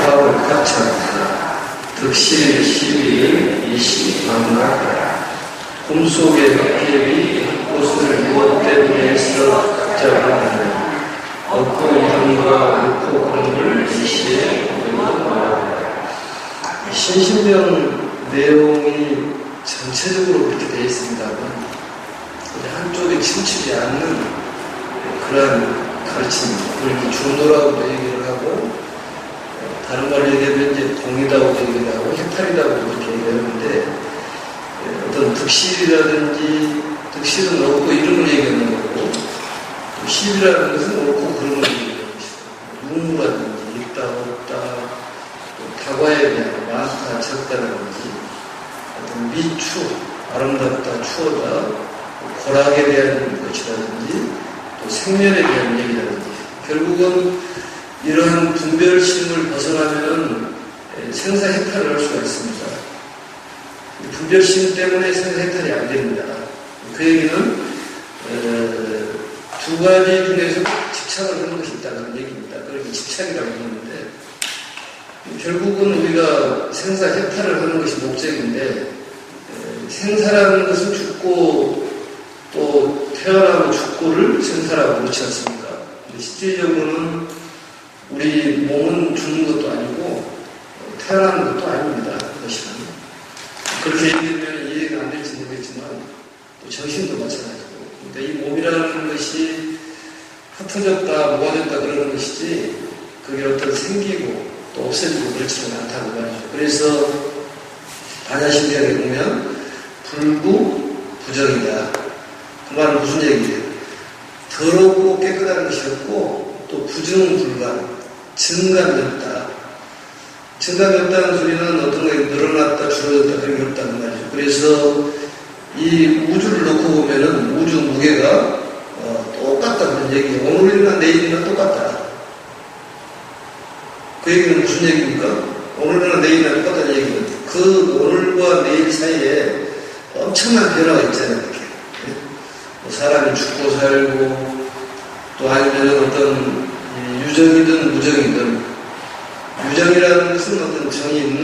화합을 합창하라. 득실 시비 이시 망각하라. 꿈속의 흑개비 헛것을 무엇 때문에서 각자하느냐. 얻고 향과 얻고 그런을 이시에 말하라. 신신명 내용이 전체적으로 그렇게 되어 있습니다만 한쪽에 치우치지 않는 그러한 가르침입니다. 그렇게 중도라고도 얘기를 하고 다른 말로 얘기하면 이제 공이다고도 얘기를 하고 해탈이라고도 그렇게 얘기하는데 어떤 득실이라든지 득실은 없고 이름을 얘기하는 거고 실이라는 것은 없고 그런 걸 얘기하는 것이다. 유무라든지 있다 없다 또 다과에 대한 많다 적다라든지 어떤 미추 아름답다 추하다 고락에 대한 것이라든지 또 생멸에 대한 얘기라든지 결국은 이러한 분별심을 벗어나면 생사해탈을 할 수가 있습니다. 분별심 때문에 생사해탈이 안 됩니다. 그 얘기는 두 가지 중에서 집착을 하는 것이 있다는 얘기입니다. 그러니까 집착이라고 하는데 결국은 우리가 생사해탈을 하는 것이 목적인데 생사라는 것은 죽고 또 태어나고 죽고를 생사라고 그렇지 않습니까? 실질적으로는 우리 몸은 죽는 것도 아니고 태어나는 것도 아닙니다. 그것은 그렇게 얘기하면 이해가 안 될지 모르겠지만 또 정신도 마찬가지고 그러니까 이 몸이라는 것이 흩어졌다 모아졌다 그러는 것이지 그게 어떤 생기고 또 없어지고 그렇지는 않다고 말이죠. 그래서 반야신경에 보면 불구 부정이다. 그 말은 무슨 얘기예요? 더럽고 깨끗한 것이 없고 또 부정불감, 증감이 없다. 증감이 없다는 소리는 어떤 게 늘어났다 줄어졌다 그런 게 없다는 말이죠. 그래서 이 우주를 놓고 보면은 우주 무게가 똑같다 그런 얘기예요. 오늘이나 내일이나 똑같다. 그 얘기는 무슨 얘기입니까? 오늘이나 내일이나 똑같다는 얘기는 그 오늘과 내일 사이에 엄청난 변화가 있잖아요. 이렇게. 뭐 사람이 죽고 살고 또 아니면 어떤 유정이든 무정이든 유정이라는 것은 어떤 정이 있는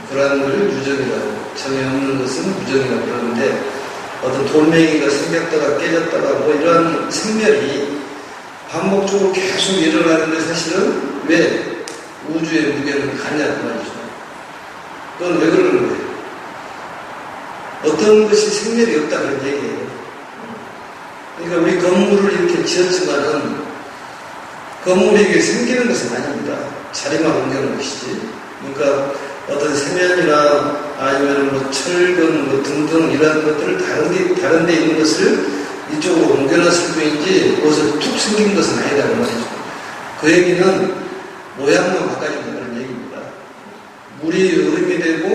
그러한 걸 유정이라고 정이 없는 것은 무정이라고 그러는데 어떤 돌멩이가 생겼다가 깨졌다가 뭐 이런 생멸이 반복적으로 계속 일어나는데 사실은 왜 우주의 무게는 가냐고 말이죠. 그건 왜 그러는 거예요? 어떤 것이 생멸이 없다 그런 얘기예요. 그러니까 우리 건물을 이렇게 지었지만은 건물이 이게 생기는 것은 아닙니다. 자리만 옮겨놓은 것이지. 그러니까 어떤 세면이나 아니면 뭐 철근 뭐 등등 이런 것들을 다른 데 있는 것을 이쪽으로 옮겨놨을 뿐이지 거기서 툭 생긴 것은 아니다는 말이죠. 그 얘기는 모양만 바꿔준다는 얘기입니다. 물이 얼음이 되고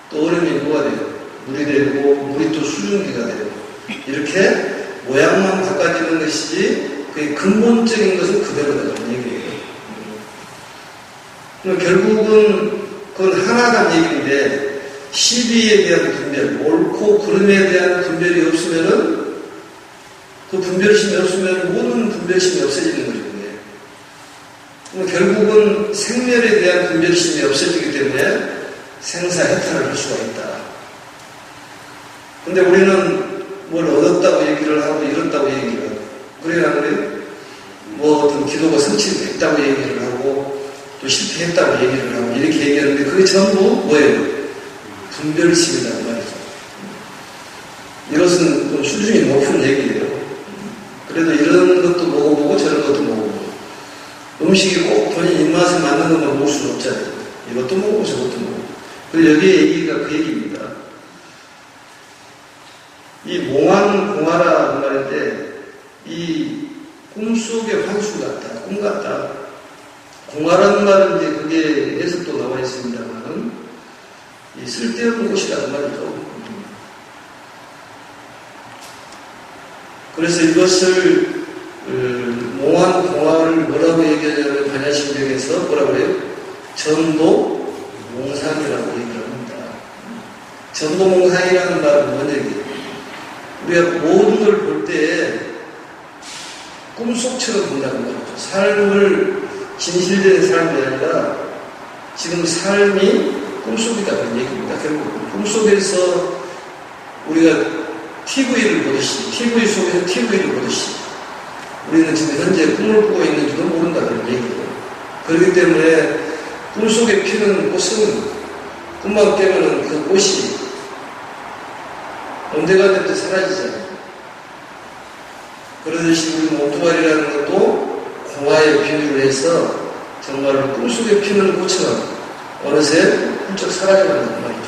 또 얼음이 뭐가 돼요? 물이 되고 물이 또 수증기가 되고 이렇게 모양만 바꿔지는 것이지 그게 근본적인 것은 그대로다는 얘기예요. 결국은 그건 하나라는 얘기인데 시비에 대한 분별, 옳고 그름에 대한 분별이 없으면은 그 분별심이 없으면 모든 분별심이 없어지는 거죠. 결국은 생멸에 대한 분별심이 없어지기 때문에 생사해탈을 할 수가 있다. 근데 우리는 뭘 얻었다고 얘기를 하고 잃었다고 얘기를 하고 그래야 안 그래요? 뭐 어떤 기도가 성취됐다고 얘기를 하고 또 실패했다고 얘기를 하고 이렇게 얘기하는데 그게 전부 뭐예요? 분별심이라는 말이죠. 이것은 좀 수준이 높은 얘기예요. 그래도 이런 것도 먹어보고 저런 것도 먹어보고 음식이 꼭 본인 입맛에 맞는 것만 먹을 수는 없잖아요. 이것도 먹고 저것도 먹고. 그리고 여기에 얘기가 그 얘기입니다. 이 몽환공화라는 말인데 이 꿈속의 환수 같다, 꿈 같다. 공화라는 말은 이제 그게 해석도 나와 있습니다만은 이 쓸데없는 것이라는 말이죠. 그래서 이것을 몽환공화를 뭐라고 얘기하냐면 반야신경에서 뭐라고 해요? 전도몽상이라고 얘기를 합니다. 전도몽상이라는 말은 뭔 얘기예요? 우리가 모든 걸 볼 때 꿈속처럼 본다는 거죠. 삶을 진실된 삶이 아니라 지금 삶이 꿈속이라는 얘기입니다. 결국 꿈속에서 우리가 TV를 보듯이, TV 속에서 TV를 보듯이 우리는 지금 현재 꿈을 꾸고 있는지도 모른다는 얘기예요. 그렇기 때문에 꿈속에 피는 꽃은 꿈만 깨면은 그 꽃이 언제가 됐든 사라지잖아요. 그러듯이 우리 오토바이라는 것도 공화에 비유를 해서 정말로 꿈속에 피는 꽃처럼 어느새 훌쩍 사라져간다는 말이죠.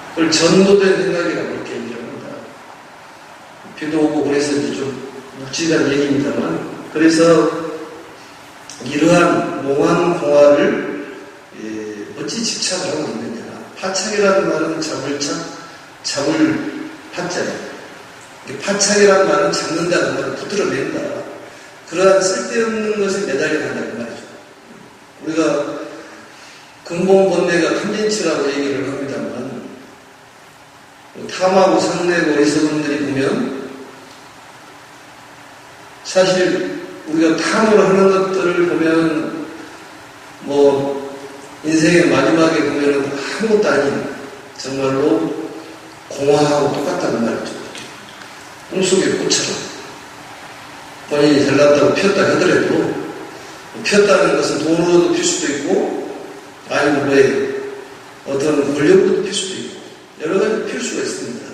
그걸 전도된 생각이라고 이렇게 얘기를 합니다. 비도 오고 그래서 이제 좀 묵직한 얘기입니다만, 그래서 이러한 몽환 공화를 어찌 집착을 하고 있느냐. 파착이라는 말은 잡을 파자예요. 파착이라는 말은 잡는다는 말을 붙들어낸다. 그러한 쓸데없는 것에 매달려 간다는 말이죠. 우리가 근본 본내가 탐진치라고 얘기를 합니다만, 탐하고 상내고 어리석은들이 보면 사실 우리가 탐으로 하는 것들을 보면 인생의 마지막에 보면은 아무것도 아닌 정말로 공허하고 똑같다는 말이죠. 꿈속의 꽃처럼 본인이 잘났다고 피었다 하더라도 피었다는 것은 돈으로도 필 수도 있고 아니면 어떤 권력으로도 필 수도 있고 여러 가지 필 수가 있습니다.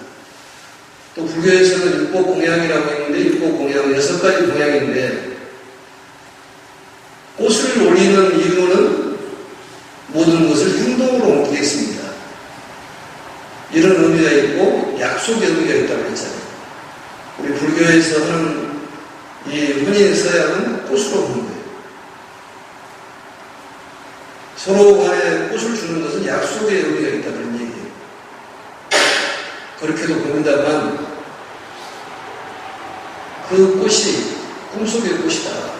또 불교에서는 육보 공양이라고 했는데 육보 공양 6가지 공양인데 꽃을 올리는 이유는 모든 것을 행동으로 옮기겠습니다. 이런 의미가 있고 약속의 의미가 있다고 했잖아요. 우리 불교에서 하는 이 혼인 서약은 꽃으로 하는 거예요. 서로 간에 꽃을 주는 것은 약속의 의미가 있다 그런 얘기예요. 그렇게도 보인다만 그 꽃이 꿈속의 꽃이다.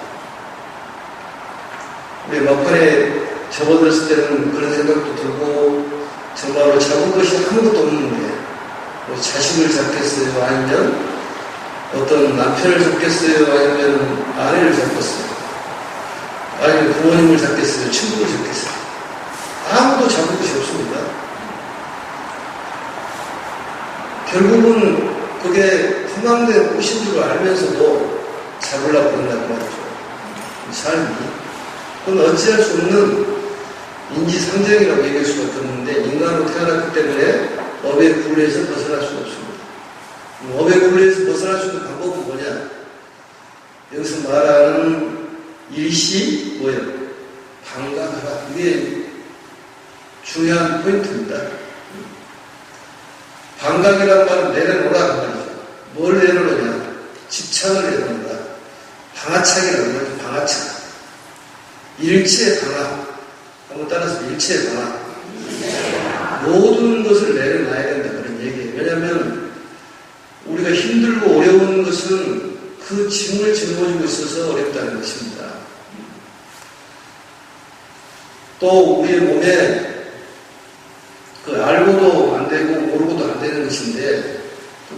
우리 막판에 접어들었을 때는 그런 생각도 들고 정말로 잡은 것이 아무것도 없는데 자식을 잡겠어요? 아니면 어떤 남편을 잡겠어요? 아니면 아내를 잡겠어요? 아니면 부모님을 잡겠어요? 친구를 잡겠어요? 아무도 잡을 것이 없습니다. 결국은 그게 허망된 꽃인 줄 알면서도 잡으려고 한다는 말이죠. 삶이. 그건 어찌할 수 없는 인지상정이라고 얘기할 수가 없는데 인간으로 태어났기 때문에 업의 굴레에서 벗어날 수가 없습니다. 업의 굴레에서 벗어날 수 있는 방법은 뭐냐? 여기서 말하는 일시 뭐예요? 방각하라. 이게 중요한 포인트입니다. 방각이라는 말은 내려놓으라는 말이죠. 뭘 내려놓냐? 집착을 내려놓는다. 방아착이라는 말이죠. 방아착. 일체 방아. 한번 따라서 일체 방아. 모든 것을 내려놔야 된다. 그런 얘기예요. 왜냐하면 우리가 힘들고 어려운 것은 그 짐을 짊어지고 있어서 어렵다는 것입니다. 또 우리의 몸에 알고도 안 되고 모르고도 안 되는 것인데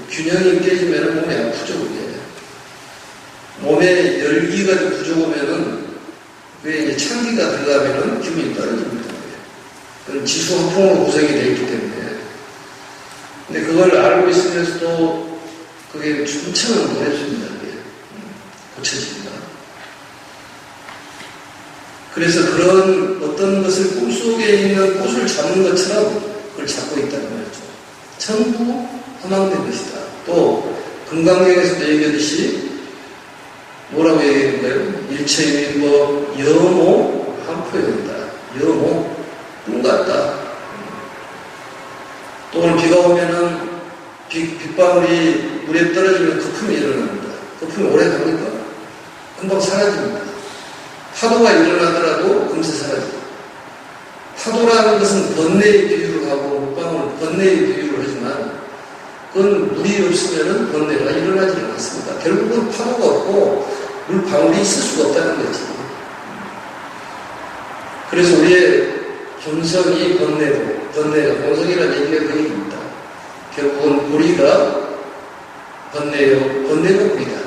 균형이 깨지면 몸이 아프죠. 그게. 몸에 열기가 좀 부족하면은 그게 이제 찬기가 들어가면은 기분이 떨어집니다. 그건 지수 화풍으로 구성이 되어 있기 때문에. 근데 그걸 알고 있으면서도 그게 춤처럼 보내줍니다. 그게 고쳐집니다. 그래서 그런 어떤 것을 꿈속에 있는 꽃을 잡는 것처럼 그걸 잡고 있다는 말이죠. 전부 허망된 것이다. 또 금강경에서도 얘기하듯이 뭐라고 얘기했는가요? 일체유인법 여모 한포여다. 여모 꿈 같다. 또 오늘 비가 오면은 빗방울이 물에 떨어지면 거품이 일어납니다. 거품이 오래 갑니까? 금방 사라집니다. 파도가 일어나더라도 금세 사라집니다. 파도라는 것은 번뇌의 비유를 하고 물방울 번뇌의 비유를 하지만 그건 물이 없으면 번뇌가 일어나지 않습니다. 결국은 파도가 없고 물방울이 있을 수가 없다는 거지. 그래서 우리의 본성이 번뇌고 번뇌가 본성이라는 얘기가 그 얘기입니다. 결국은 우리가 번뇌요 번뇌가 우리다.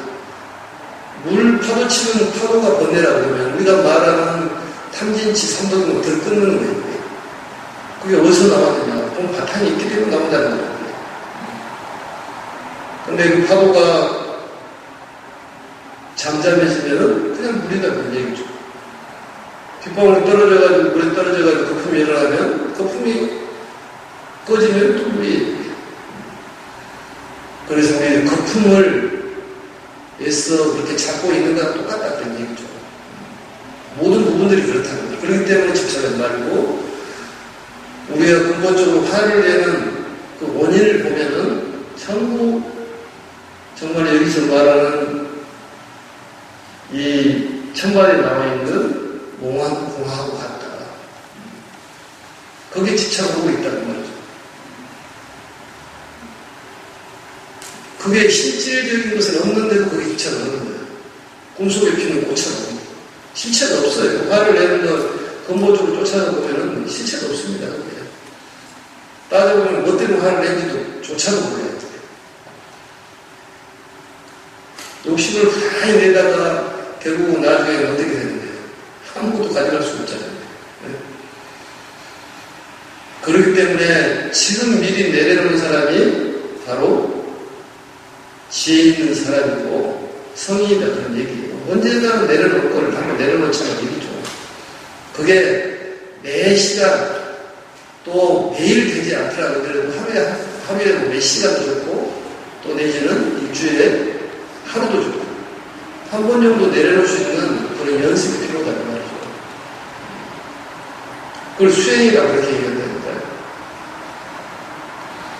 물 파도 치면 파도가 번뇌라고 그러면 우리가 말하는 탐진치, 삼도경 들 끊는 거예요. 그게 어디서 나왔느냐? 그럼 바탕이 있기 때문에 나온다는 거예요. 근데 그 파도가 잠잠해지면은 그냥 물이 나는 얘기죠. 빗방울이 떨어져가지고, 물에 떨어져가지고 거품이 일어나면 거품이 꺼지면 또 물이. 그래서 우리 거품을 애써 그렇게 잡고 있는 거랑 똑같다는 얘기죠. 모든 부분들이 그렇다는 거죠. 그렇기 때문에 집착하지 말고, 우리가 근본적으로 화를 내는 그 원인을 보면은 전부 정말 여기서 말하는 이 천반에 나와 있는 몽환공하고 같다. 거기에 집착하고 있다는 말이죠. 그게 실질적인 것은 없는데도 거기에 집착을 하는 거예요. 꿈속에 피는 꽃처럼. 실체가 없어요. 화를 내는 것 근본적으로 쫓아보면은 실체가 없습니다. 그게. 따져보면 뭐 때문에 화를 낸지도 조차도 몰라요. 욕심을 많이 내다가 결국은 나중에 어떻게 되는 거예요? 아무것도 가져갈 수 없잖아요. 네? 그렇기 때문에 지금 미리 내려놓는 사람이 바로 지혜 있는 사람이고 성인이다 그런 얘기예요. 언젠가는 내려놓을 거를 한번 내려놓자는 얘기죠. 그게 매 시간 또 매일 되지 않더라도 그래도 하루에 몇 시간도 좋고 또 내지는 일주일에 하루도 좋고 한 번 정도 내려놓을 수 있는 그런 연습이 필요하다는 말이죠. 그걸 수행이라고 그렇게 얘기한다니까.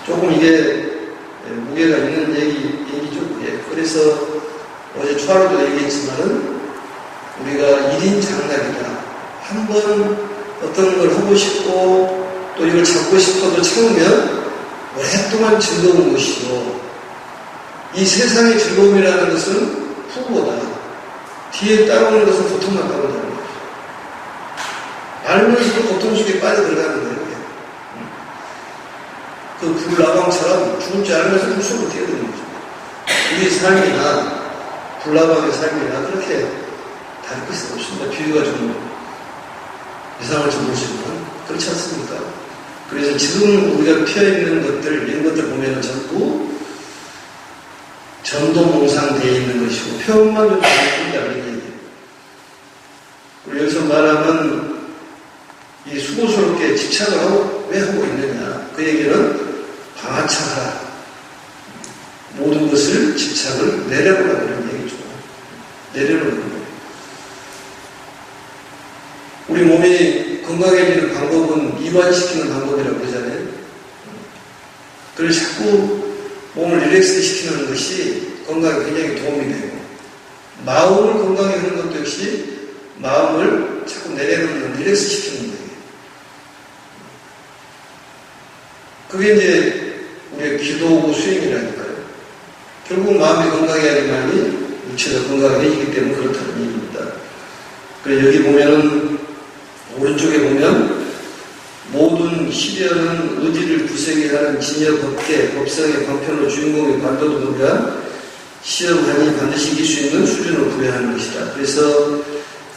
조금 이게 무게가 있는 얘기죠. 예. 그래서 어제 초하루도 얘기했지만은 우리가 1인 장락이다. 한 번 어떤 걸 하고 싶고 또 이걸 잡고 싶어도 참으면 오랫동안 즐거운 것이고 이 세상의 즐거움이라는 것은 후보다. 뒤에 따라오는 것은 고통만 따라온다는 거죠. 알면서도 고통 속에 빠져들어가는 거예요. 그 불나방처럼 죽을 줄 알면서 그 속으로 뛰어드는 거죠. 우리 삶이나 불나방의 삶이나 그렇게 다를 것이 없습니다. 비유가 좀 이상을 좀 보시면 그렇지 않습니까? 그래서 지금 우리가 피어있는 것들, 이런 것들 보면은 전부 전도몽상되어 있는 것이고 표현만 좀 다르다는 얘기예요. 그리고 여기서 말하면 이 수고스럽게 집착을 하고 왜 하고 있느냐? 그 얘기는 방아차하라. 모든 것을 집착을 내려보라 그런 얘기죠. 내려놓는 거예요. 우리 몸이 건강해지는 방법은 이완시키는 방법이라고 그러잖아요. 그래서 자꾸 몸을 릴렉스 시키는 것이 건강에 굉장히 도움이 되고 마음을 건강에 하는 것도 역시 마음을 자꾸 내려놓는 릴렉스 시키는 거예요. 그게 이제 우리의 기도고 수행이라니까요. 결국 마음이 건강해야지만이 육체가 건강해지기 때문에 그렇다는 얘기입니다. 그래서 여기 보면은 오른쪽에 보면 모든 시련은 의지를 부세게 하는 진여 법계, 법성의 방편으로 주인공의 관도도 노래한 시험하니 반드시 이길 수 있는 수준을 구별하는 것이다. 그래서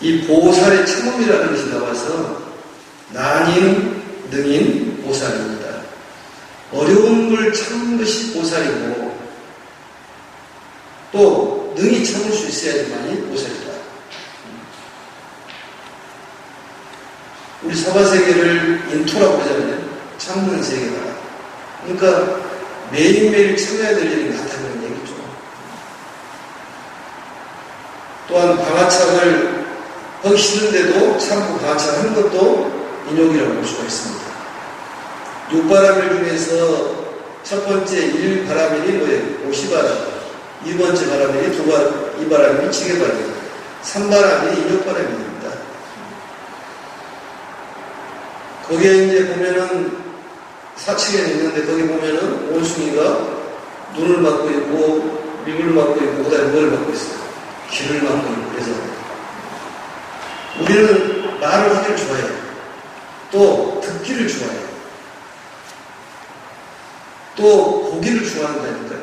이 보살의 참음이라는 것이 나와서 난임, 능임, 보살입니다. 어려운 걸 참는 것이 보살이고 또 능히 참을 수 있어야지만이 보살이다. 우리 사바세계를 인토라고 하잖아요. 참는 세계다. 그러니까 매일매일 참아야 될 일이 많다는 얘기죠. 또한 방아착을 하기 싫은데도 참고 방아착을 하는 것도 인욕이라고 볼 수가 있습니다. 6바람일 중에서 첫 번째 1바람일이 뭐예요? 오시바람. 2번째 바람일이 2바람일이 지게바람. 3바람일이 인욕바람입니다. 거기에 이제 보면은 사측에 있는데 거기 보면은 원숭이가 눈을 막고 있고 입을 막고 있고 그다음에 뭘 막고 있어요? 귀를 막고 있고. 그래서 우리는 말을 하기를 좋아해요. 또 듣기를 좋아해요. 또 보기를 좋아한다니까요.